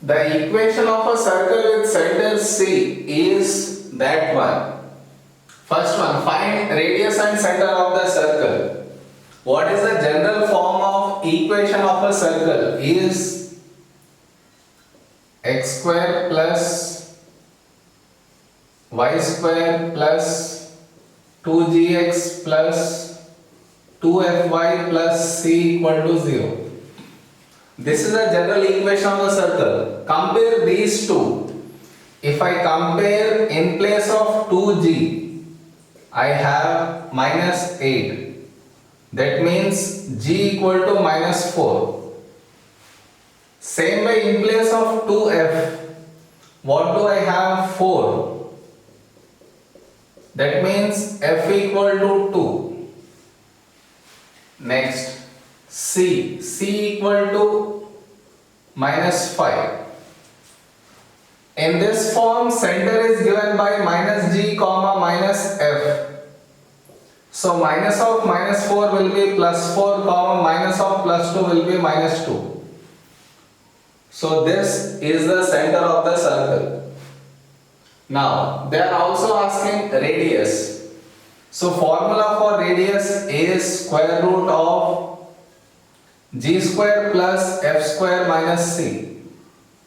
The equation of a circle with center C is that one. First one, find radius and center of the circle. What is the general form of equation of a circle? Is x square plus y square plus 2gx plus 2fy plus c equal to 0. This is the general equation of the circle. Compare these two. If I compare, in place of 2g, I have minus 8. That means g equal to minus 4. Same way, in place of 2f, what do I have? 4. That means f equal to 2. Next, c equal to minus 5. In this form, center is given by minus g comma minus f. So minus of minus 4 will be plus 4 comma minus of plus 2 will be minus 2. So this is the center of the circle. Now they are also asking radius. So formula for radius is square root of g square plus f square minus c.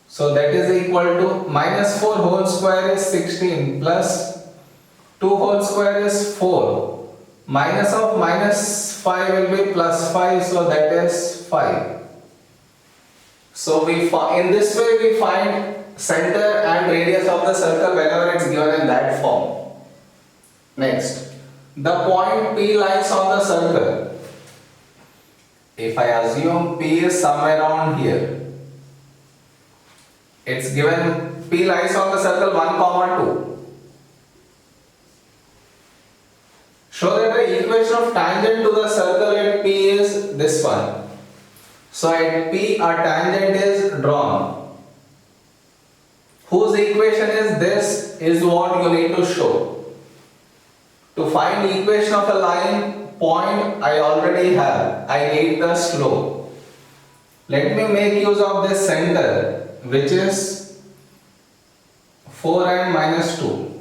So that is equal to minus 4 whole square is 16 plus 2 whole square is 4. Minus of minus 5 will be plus 5, so that is 5. So in this way we find center and radius of the circle whenever it's given in that form. Next, the point P lies on the circle. If I assume P is somewhere around here, it's given P lies on the circle 1, 2. Show that the equation of tangent to the circle at P is this one. So at P a tangent is drawn. Whose equation is this is what you need to show. To find equation of a line point I already have. I need the slope. Let me make use of this center, which is 4 and minus 2.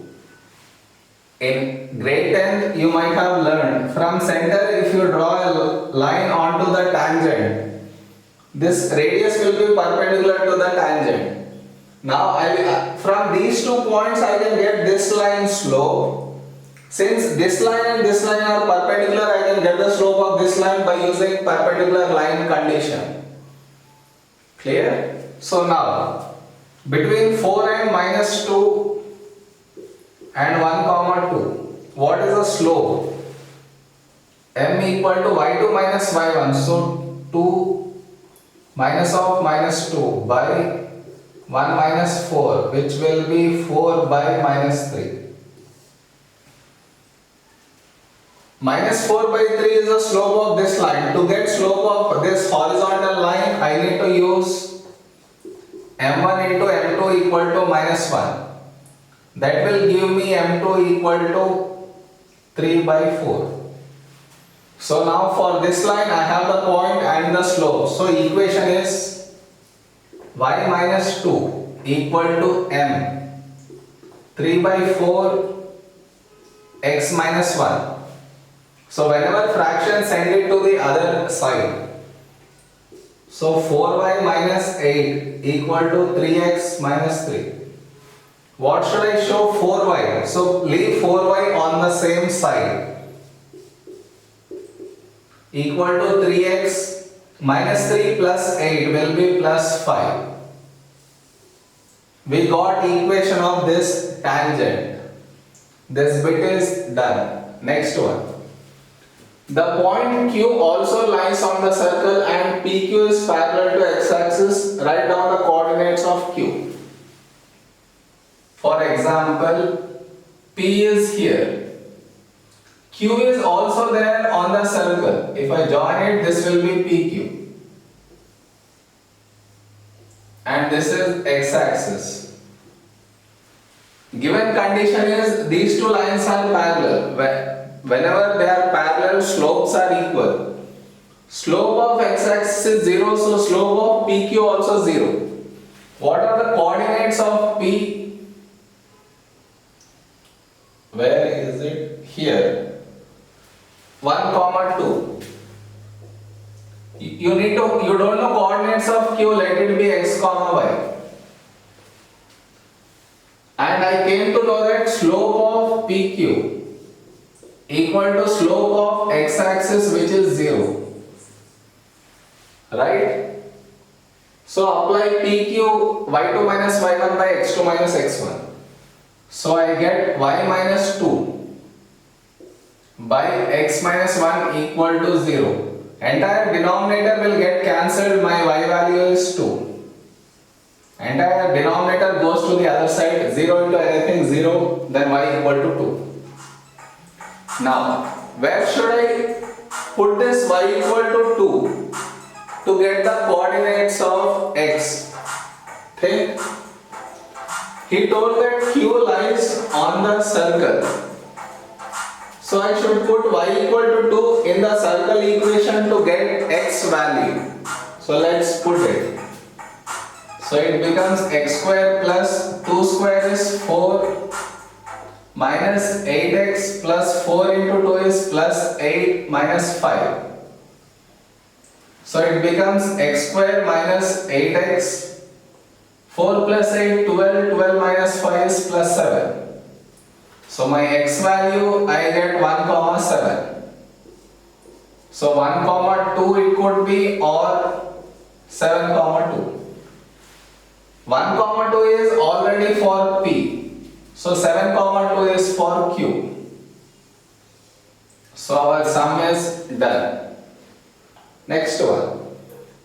In grade 10 you might have learned from center, if you draw a line onto the tangent, this radius will be perpendicular to the tangent. Now from these 2 points I can get this line slope. Since this line and this line are perpendicular, I can get the slope of this line by using perpendicular line condition. Clear? So now between 4 and minus 2 and 1, 2, what is the slope? M equal to y2 minus y1. So 2 minus of minus 2 by 1 minus 4, which will be 4 by minus 3. Minus 4 by 3 is the slope of this line. To get slope of this horizontal line, I need to use m1 into m2 equal to minus 1. That will give me m2 equal to 3 by 4. So now for this line I have the point and the slope. So equation is y minus 2 equal to m 3 by 4 x minus 1. So whenever fraction, send it to the other side. So 4y minus 8 equal to 3x minus 3. What should I show? 4y. So leave 4y on the same side. Equal to 3x minus 3 plus 8 will be plus 5. We got equation of this tangent. This bit is done. Next one. The point Q also lies on the circle and PQ is parallel to x-axis. Write down the coordinates of Q. For example, P is here. Q is also there on the circle. If I join it, this will be PQ. And this is x-axis. Given condition is these two lines are parallel. Whenever they are parallel, slopes are equal. Slope of x-axis is 0, so slope of PQ also 0. What are the coordinates of P? Where is it? Here. 1, comma 2. You don't know coordinates of Q, let it be x, comma y. And I came to know that slope of PQ equal to slope of x-axis, which is 0. Right? So apply PQ y2 minus y1 by x2 minus x1. So I get y minus 2 by x minus 1 equal to 0. Entire denominator will get cancelled, my y value is 2. Entire denominator goes to the other side, 0 into anything 0, then y equal to 2. Now, where should I put this y equal to 2 to get the coordinates of x? Think. He told that Q lies on the circle. So I should put y equal to 2 in the circle equation to get x value. So let's put it. So it becomes x square plus 2 square is 4 minus 8x plus 4 into 2 is plus 8 minus 5. So it becomes x square minus 8x, 4 plus 8, 12, 12 minus 5 is plus 7. So my x value I get 1 comma 7. So 1 comma 2 it could be, or 7 comma 2. 1 comma 2 is already for P. So 7 comma 2 is for Q. So our sum is done. Next one.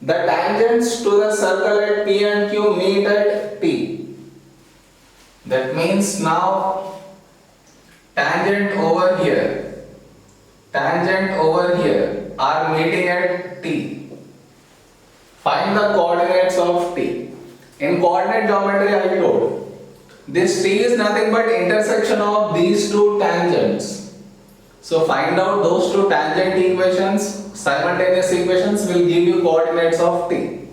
The tangents to the circle at P and Q meet at T. That means now tangent over here are meeting at T. Find the coordinates of T. In coordinate geometry I told, this T is nothing but intersection of these two tangents. So find out those two tangent equations, simultaneous equations will give you coordinates of T.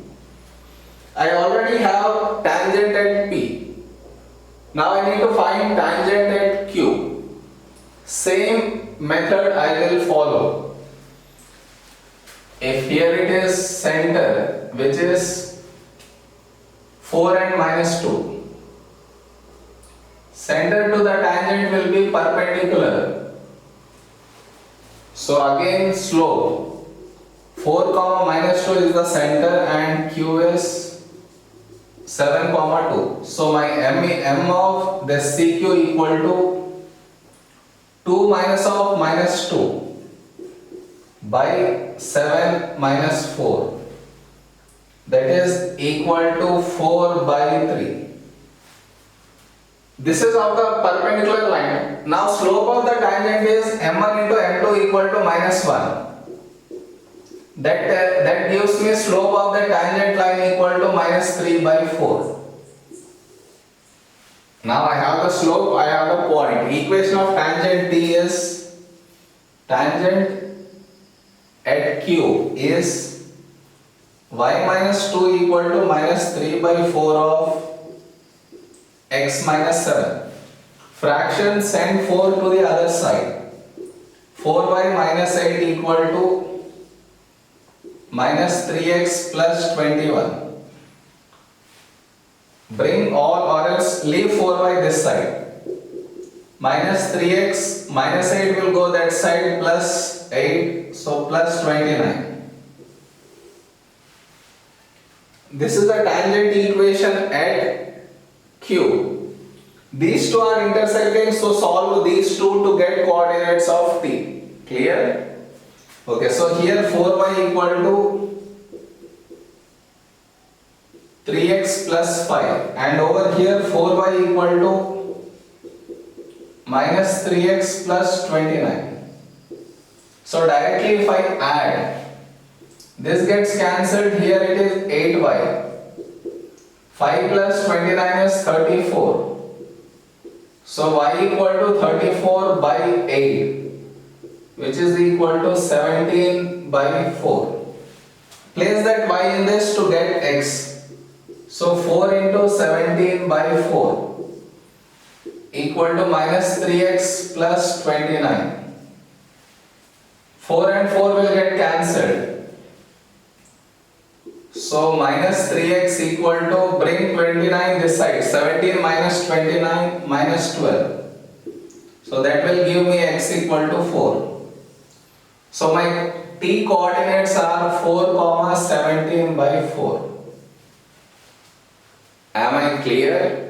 I already have tangent at P. Now I need to find tangent at Q. Same method I will follow. If here it is center, which is 4 and minus 2. Center to the tangent will be perpendicular. So again slope. 4 comma minus 2 is the center and Q is 7 comma 2. So my M of this CQ equal to 2 minus of minus 2 by 7 minus 4. That is equal to 4 by 3. This is of the perpendicular line. Now slope of the tangent is m1 into m2 equal to minus 1. That gives me slope of the tangent line equal to minus 3 by 4. Now I have the slope, I have the point. Equation of tangent T is tangent at Q is y minus 2 equal to minus 3 by 4 of x minus 7. Fraction send 4 to the other side. 4y minus 8 equal to minus 3x plus 21. Bring all or else leave 4y this side. Minus 3x minus 8 will go that side plus 8, so plus 29. This is the tangent equation at Q. These two are intersecting, so solve these two to get coordinates of T. Clear? Okay, so here 4y equal to 3x plus 5 and over here 4y equal to minus 3x plus 29. So directly if I add, this gets cancelled, here it is 8y. 5 plus 29 is 34. So y equal to 34 by 8, which is equal to 17 by 4. Place that y in this to get x. So 4 into 17 by 4 equal to minus 3x plus 29. 4 and 4 will get cancelled. So minus 3x equal to, bring 29 this side, 17 minus 29 minus 12. So that will give me x equal to 4. So my t coordinates are 4, 17 by 4. Am I clear?